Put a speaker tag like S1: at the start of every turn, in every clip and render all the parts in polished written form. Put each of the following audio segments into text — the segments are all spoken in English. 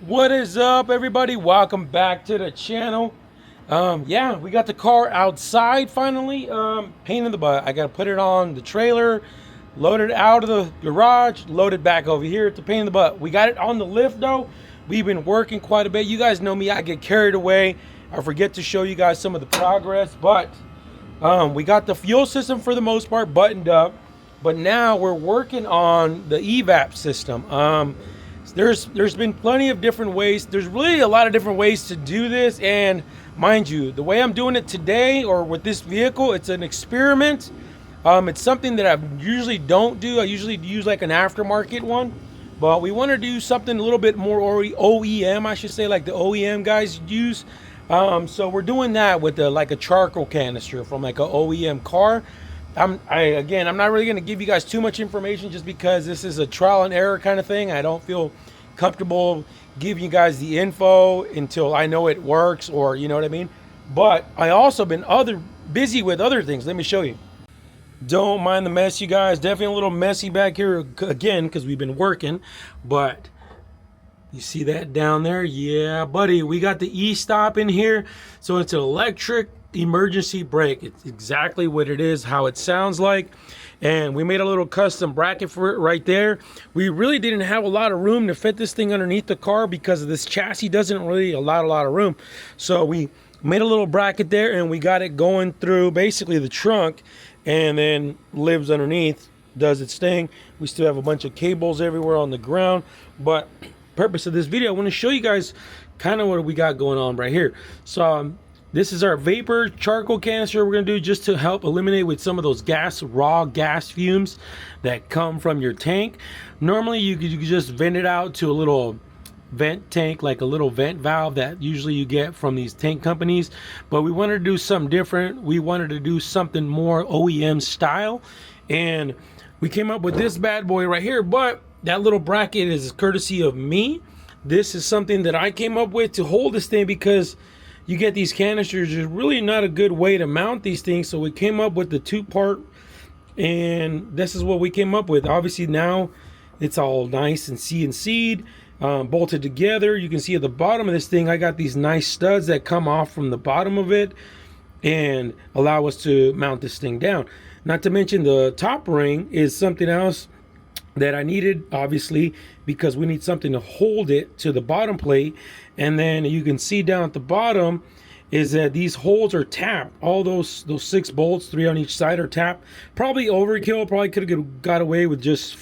S1: What is up, everybody? Welcome back to the channel. Yeah, we got the car outside finally. Pain in the butt. I gotta put it on the trailer, load it out of the garage, load it back over here. It's a pain in the butt. We got it on the lift though. We've been working quite a bit. You guys know me, I get carried away. I forget to show you guys some of the progress, but we got the fuel system for the most part buttoned up. But now we're working on the evap system. There's been plenty of different ways. There's really a lot of different ways to do this, and mind you, the way I'm doing it today or with this vehicle, it's an experiment. It's something that I usually don't do. I usually use like an aftermarket one, but we want to do something a little bit more OEM, I should say, like the OEM guys use. So we're doing that with like a charcoal canister from like an OEM car. I'm not really going to give you guys too much information just because this is a trial and error kind of thing. I don't feel comfortable giving you guys the info until I know it works, or you know what I mean. But I also been busy with other things. Let me show you. Don't mind the mess, you guys. Definitely a little messy back here again because we've been working. But you see that down there? Yeah, buddy. We got the e-stop in here. So it's an electric emergency brake. It's exactly what it is, how it sounds like. And we made a little custom bracket for it right there. We really didn't have a lot of room to fit this thing underneath the car because this chassis doesn't really allow a lot of room. So we made a little bracket there and we got it going through basically the trunk, and then lives underneath, does its thing. We still have a bunch of cables everywhere on the ground, but purpose of this video, I want to show you guys kind of what we got going on right here. So this is our vapor charcoal canister we're going to do just to help eliminate with some of those raw gas fumes that come from your tank. Normally you could just vent it out to a little vent tank, like a little vent valve that usually you get from these tank companies, but we wanted to do something different. We wanted to do something more OEM style, and we came up with this bad boy right here. But that little bracket is courtesy of me. This is something that I came up with to hold this thing because you get these canisters, there's really not a good way to mount these things. So we came up with the two-part, and this is what we came up with. Obviously now it's all nice and CNC'd, bolted together. You can see at the bottom of this thing, I got these nice studs that come off from the bottom of it and allow us to mount this thing down. Not to mention the top ring is something else that I needed, obviously, because we need something to hold it to the bottom plate. And then you can see down at the bottom is that these holes are tapped. All those 6 bolts, 3 on each side, are tapped. Probably overkill. Probably could have got away with just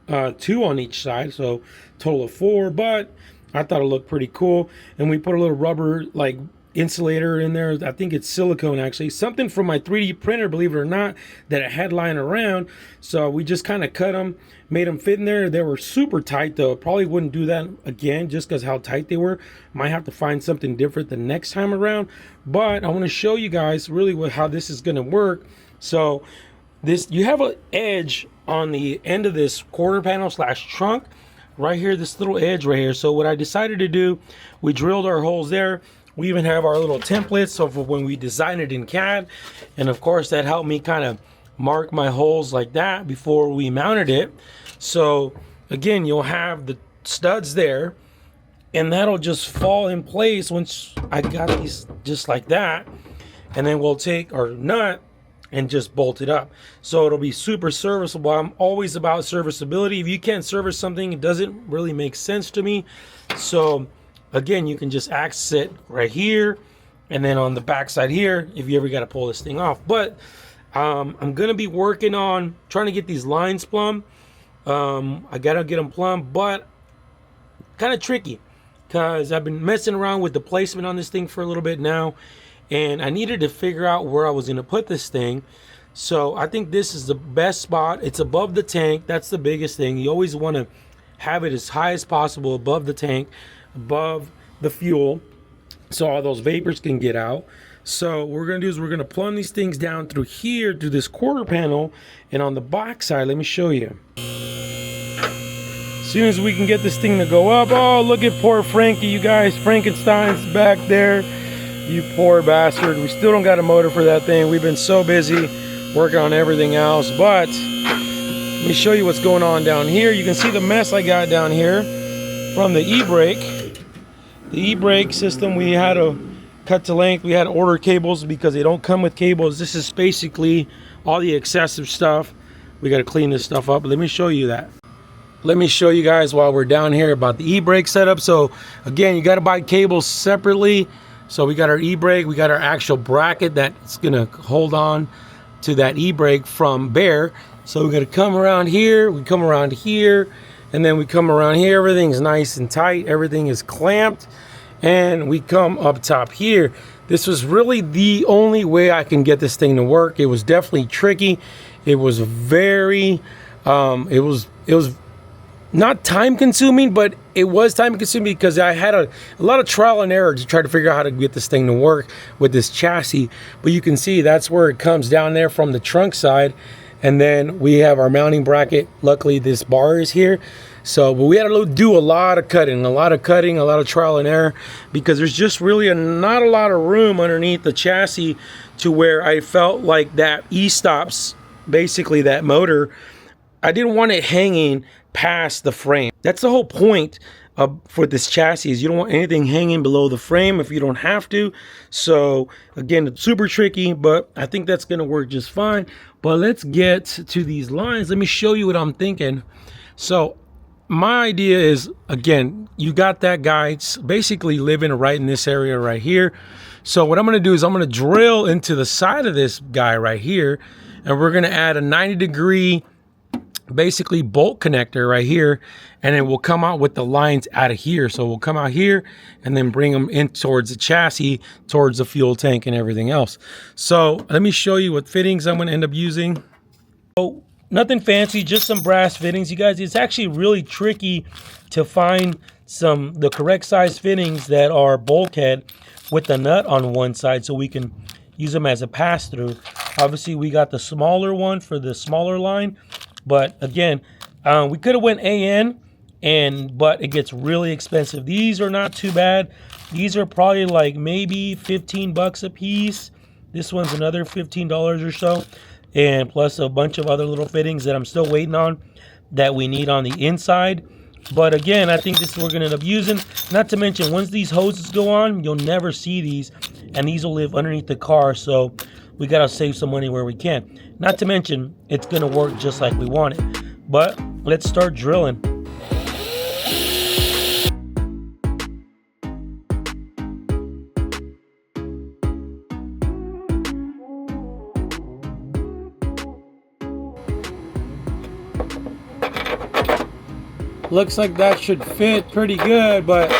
S1: 2 on each side, so total of 4. But I thought it looked pretty cool. And we put a little rubber like insulator in there. I think it's silicone, actually, something from my 3D printer, believe it or not, that I had lying around. So we just kind of cut them, made them fit in there. They were super tight though. Probably wouldn't do that again just because how tight they were. Might have to find something different the next time around. But I want to show you guys really how this is going to work. So you have an edge on the end of this quarter panel / trunk right here, this little edge right here. So what I decided to do, we drilled our holes there. We even have our little templates, so for when we design it in CAD. And of course that helped me kind of mark my holes like that before we mounted it. So again, you'll have the studs there, and that'll just fall in place once I got these just like that. And then we'll take our nut and just bolt it up. So it'll be super serviceable. I'm always about serviceability. If you can't service something, it doesn't really make sense to me. So again, you can just access it right here, and then on the back side here if you ever got to pull this thing off. But I'm gonna be working on trying to get these lines plumb. I gotta get them plumb, but kind of tricky because I've been messing around with the placement on this thing for a little bit now, and I needed to figure out where I was gonna put this thing. So I think this is the best spot. It's above the tank. That's the biggest thing. You always want to have it as high as possible above the tank, above the fuel, so all those vapors can get out. So what we're going to do is we're going to plumb these things down through here, through this quarter panel, and on the back side, let me show you. As soon as we can get this thing to go up, oh, look at poor Frankie, you guys. Frankenstein's back there. You poor bastard. We still don't got a motor for that thing. We've been so busy working on everything else, but let me show you what's going on down here. You can see the mess I got down here from the e-brake. The e-brake system, we had to cut to length. We had to order cables because they don't come with cables. This is basically all the excessive stuff. We got to clean this stuff up. Let me show you that. Let me show you guys while we're down here about the e-brake setup. So again, you got to buy cables separately. So we got our e-brake, we got our actual bracket that's gonna hold on to that e-brake from bare. So we're gonna come around here, we come around here, and then we come around here. Everything's nice and tight, everything is clamped, and we come up top here. This was really the only way I can get this thing to work. It was definitely tricky. It was very, it was not time consuming, but it was time consuming because I had a lot of trial and error to try to figure out how to get this thing to work with this chassis. But you can see that's where it comes down there from the trunk side. And then we have our mounting bracket. Luckily this bar is here. So, but we had to do a lot of cutting, a lot of trial and error, because there's just really not a lot of room underneath the chassis to where I felt like that e-stops, basically that motor, I didn't want it hanging past the frame. That's the whole point for this chassis, is you don't want anything hanging below the frame if you don't have to. So again, it's super tricky, but I think that's gonna work just fine. But let's get to these lines. Let me show you what I'm thinking. So my idea is, again, you got that guy basically living right in this area right here. So what I'm gonna do is I'm gonna drill into the side of this guy right here, and we're gonna add a 90-degree basically bolt connector right here, and it will come out with the lines out of here. So we'll come out here and then bring them in towards the chassis, towards the fuel tank and everything else. So let me show you what fittings I'm going to end up using. So nothing fancy, just some brass fittings, you guys. It's actually really tricky to find the correct size fittings that are bulkhead with the nut on one side so we can use them as a pass-through. Obviously we got the smaller one for the smaller line, but again, we could have went AN, but it gets really expensive. These are not too bad. These are probably like maybe 15 bucks a piece. This one's another $15 or so, and plus a bunch of other little fittings that I'm still waiting on that we need on the inside. But again, I think this is what we're gonna end up using. Not to mention, once these hoses go on, you'll never see these, and these will live underneath the car. So we gotta save some money where we can. Not to mention, it's gonna work just like we want it. But let's start drilling. Looks like that should fit pretty good, but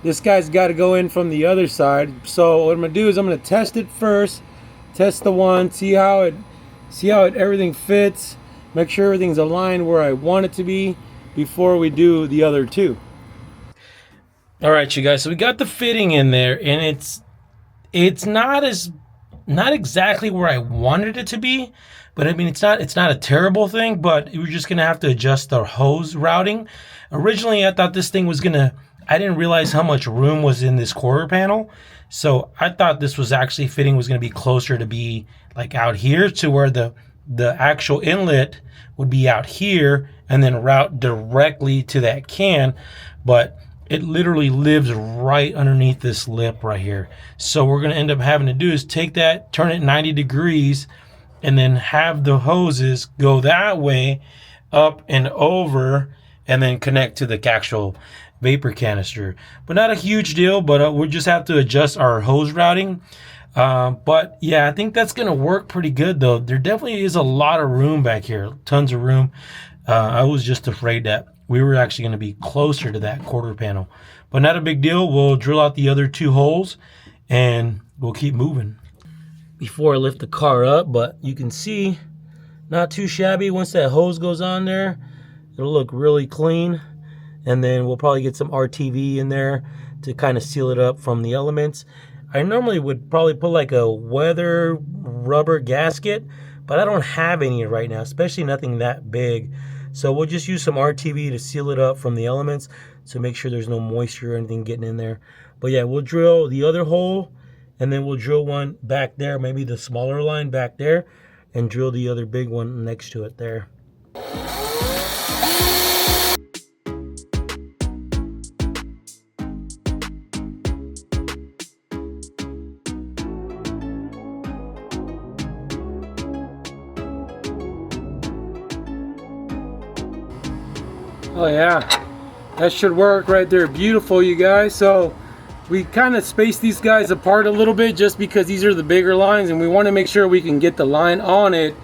S1: this guy's got to go in from the other side. So what I'm gonna do is I'm gonna test it first, test the one, see how everything fits, make sure everything's aligned where I want it to be before we do the other two. All right, you guys, so we got the fitting in there, and it's not exactly where I wanted it to be, but I mean, it's not a terrible thing, but we're just gonna have to adjust our hose routing. Originally, I thought this thing was I didn't realize how much room was in this quarter panel. So I thought this was actually fitting was gonna be closer to be like out here to where the actual inlet would be out here and then route directly to that can, but it literally lives right underneath this lip right here. So what we're gonna end up having to do is take that, turn it 90 degrees, and then have the hoses go that way up and over, and then connect to the actual vapor canister. But not a huge deal, but we'll just have to adjust our hose routing. But yeah, I think that's gonna work pretty good though. There definitely is a lot of room back here, tons of room. I was just afraid that we were actually gonna be closer to that quarter panel, but not a big deal. We'll drill out the other two holes and we'll keep moving. Before I lift the car up, but you can see, not too shabby. Once that hose goes on there, it'll look really clean. And then we'll probably get some RTV in there to kind of seal it up from the elements. I normally would probably put like a weather rubber gasket, but I don't have any right now, especially nothing that big. So we'll just use some RTV to seal it up from the elements to make sure there's no moisture or anything getting in there. But yeah, we'll drill the other hole, and then we'll drill one back there, maybe the smaller line back there, and drill the other big one next to it there. Oh yeah, that should work right there. Beautiful, you guys. So we kind of spaced these guys apart a little bit just because these are the bigger lines, and we want to make sure we can get the line on it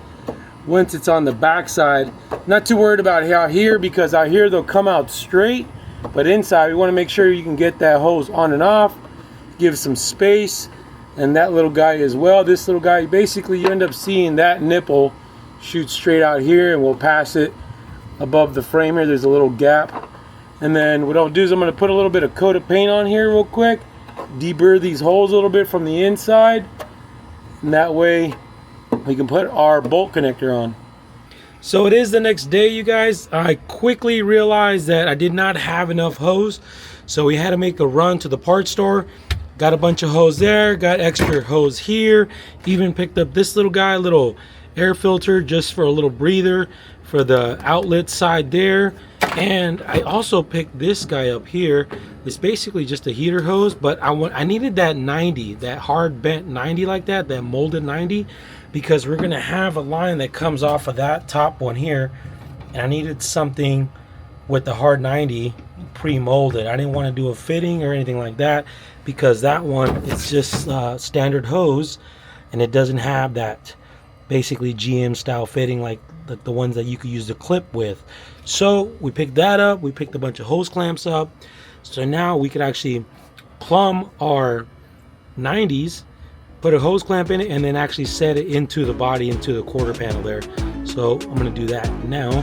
S1: once it's on the back side. Not too worried about out here, because out here they'll come out straight, but inside we want to make sure you can get that hose on and off, give some space. And that little guy as well, this little guy, basically you end up seeing that nipple shoot straight out here, and we'll pass it above the frame here. There's a little gap. And then what I'll do is I'm going to put a little bit of coat of paint on here real quick, deburr these holes a little bit from the inside, and that way we can put our bolt connector on. So it is the next day, you guys. I quickly realized that I did not have enough hose, so we had to make a run to the parts store. Got a bunch of hose there, got extra hose here, even picked up this little guy, little air filter just for a little breather for the outlet side there. And I also picked this guy up here. It's basically just a heater hose, but I needed that 90, that hard bent 90 like that molded 90, because we're gonna have a line that comes off of that top one here, and I needed something with the hard 90 pre-molded. I didn't want to do a fitting or anything like that, because that one, it's just standard hose, and it doesn't have that basically GM style fitting like the ones that you could use the clip with. So we picked that up, we picked a bunch of hose clamps up, so now we could actually plumb our 90s, put a hose clamp in it, and then actually set it into the body, into the quarter panel there. So I'm going to do that now.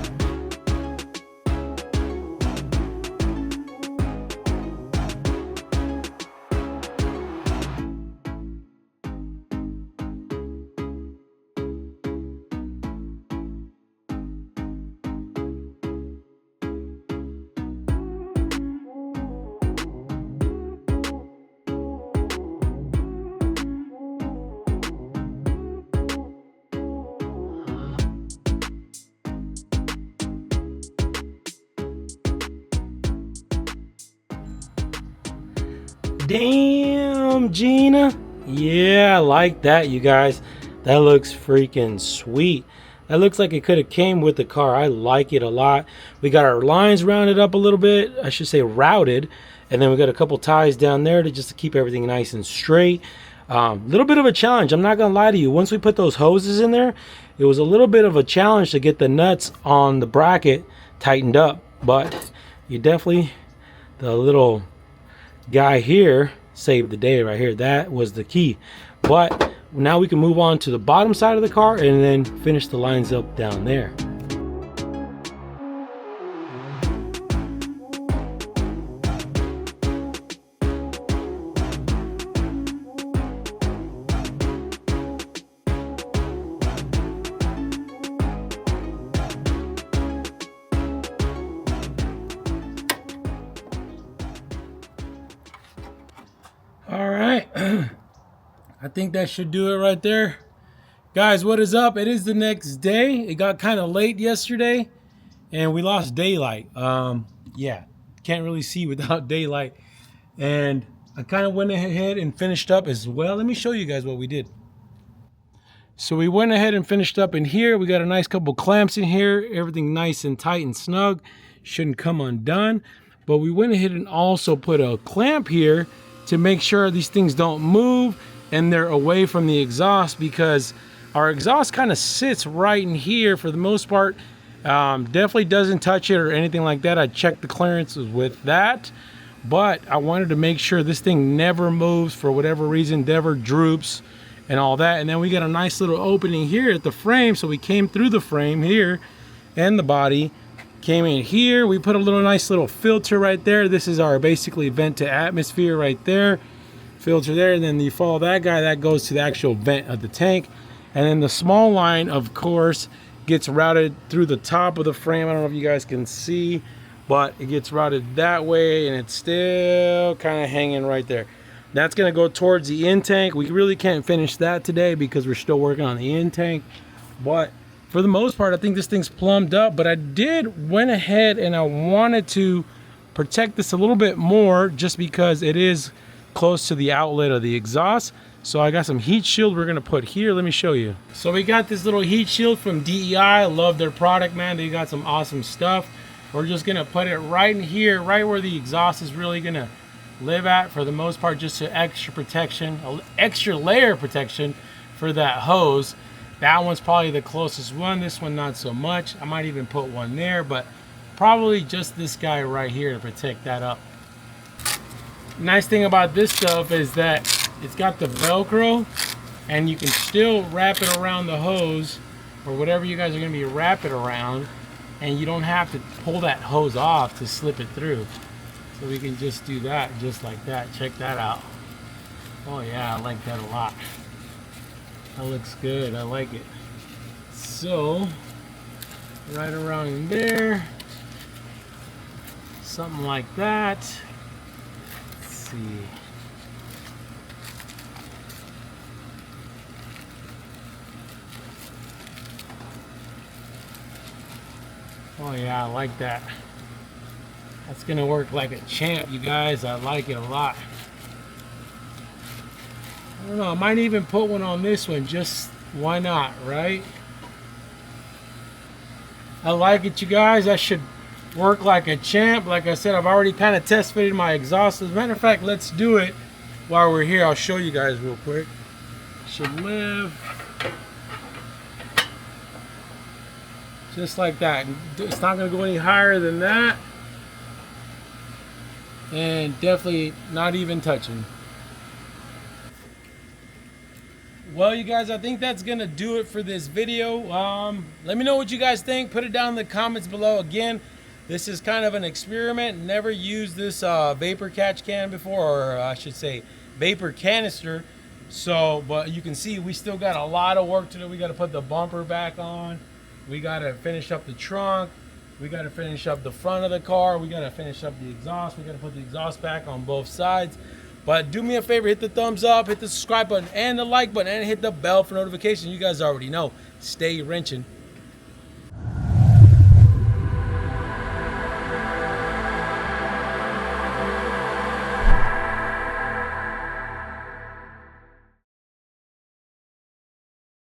S1: Damn, Gina. Yeah, I like that, you guys. That looks freaking sweet. That looks like it could have came with the car. I like it a lot. We got our lines rounded up a little bit. I should say routed. And then we got a couple ties down there to keep everything nice and straight. Little bit of a challenge. I'm not going to lie to you. Once we put those hoses in there, it was a little bit of a challenge to get the nuts on the bracket tightened up. But you definitely, the little guy here saved the day right here. That was the key. But now we can move on to the bottom side of the car and then finish the lines up down there. All right, I think that should do it right there. Guys, what is up? It is the next day. It got kind of late yesterday and we lost daylight. Yeah, can't really see without daylight. And I kind of went ahead and finished up as well. Let me show you guys what we did. So we went ahead and finished up in here. We got a nice couple clamps in here. Everything nice and tight and snug. Shouldn't come undone. But we went ahead and also put a clamp here to make sure these things don't move and they're away from the exhaust, because our exhaust kind of sits right in here for the most part. Definitely doesn't touch it or anything like that. I checked the clearances with that, but I wanted to make sure this thing never moves for whatever reason, never droops and all that. And then we got a nice little opening here at the frame, so we came through the frame here and the body, came in here. We put a nice little filter right there. This is our basically vent to atmosphere right there, filter there. And then you follow that guy, that goes to the actual vent of the tank. And then the small line, of course, gets routed through the top of the frame. I don't know if you guys can see, but it gets routed that way, and it's still kind of hanging right there. That's going to go towards the in tank. We really can't finish that today because we're still working on the in tank, but for the most part, I think this thing's plumbed up. But I went ahead and I wanted to protect this a little bit more just because it is close to the outlet of the exhaust. So I got some heat shield we're gonna put here. Let me show you. So we got this little heat shield from DEI. I love their product, man. They got some awesome stuff. We're just gonna put it right in here, right where the exhaust is really gonna live at for the most part, just to extra protection, extra layer of protection for that hose. That one's probably the closest one. This one not so much. I might even put one there, but probably just this guy right here to protect that up. Nice thing about this stuff is that it's got the Velcro, and you can still wrap it around the hose or whatever you guys are going to be wrapping around, and you don't have to pull that hose off to slip it through. So we can just do that just like that. Check that out. Oh yeah, I like that a lot. That looks good. I like it. So right around in there, something like that. Let's see. Oh yeah, I like that. That's gonna work like a champ, you guys. I like it a lot. I don't know, I might even put one on this one, just why not, right? I like it, you guys. That should work like a champ. Like I said, I've already kind of test fitted my exhaust. As a matter of fact, let's do it while we're here. I'll show you guys real quick. Should live just like that. It's not going to go any higher than that, and definitely not even touching. Well, you guys, I think that's gonna do it for this video. Let me know what you guys think. Put it down in the comments below. Again, this is kind of an experiment. Never used this vapor catch can before, or I should say vapor canister. So, but you can see we still got a lot of work to do. We got to put the bumper back on. We got to finish up the trunk. We got to finish up the front of the car. We got to finish up the exhaust. We got to put the exhaust back on both sides. But do me a favor, hit the thumbs up, hit the subscribe button and the like button, and hit the bell for notifications. You guys already know. Stay wrenching.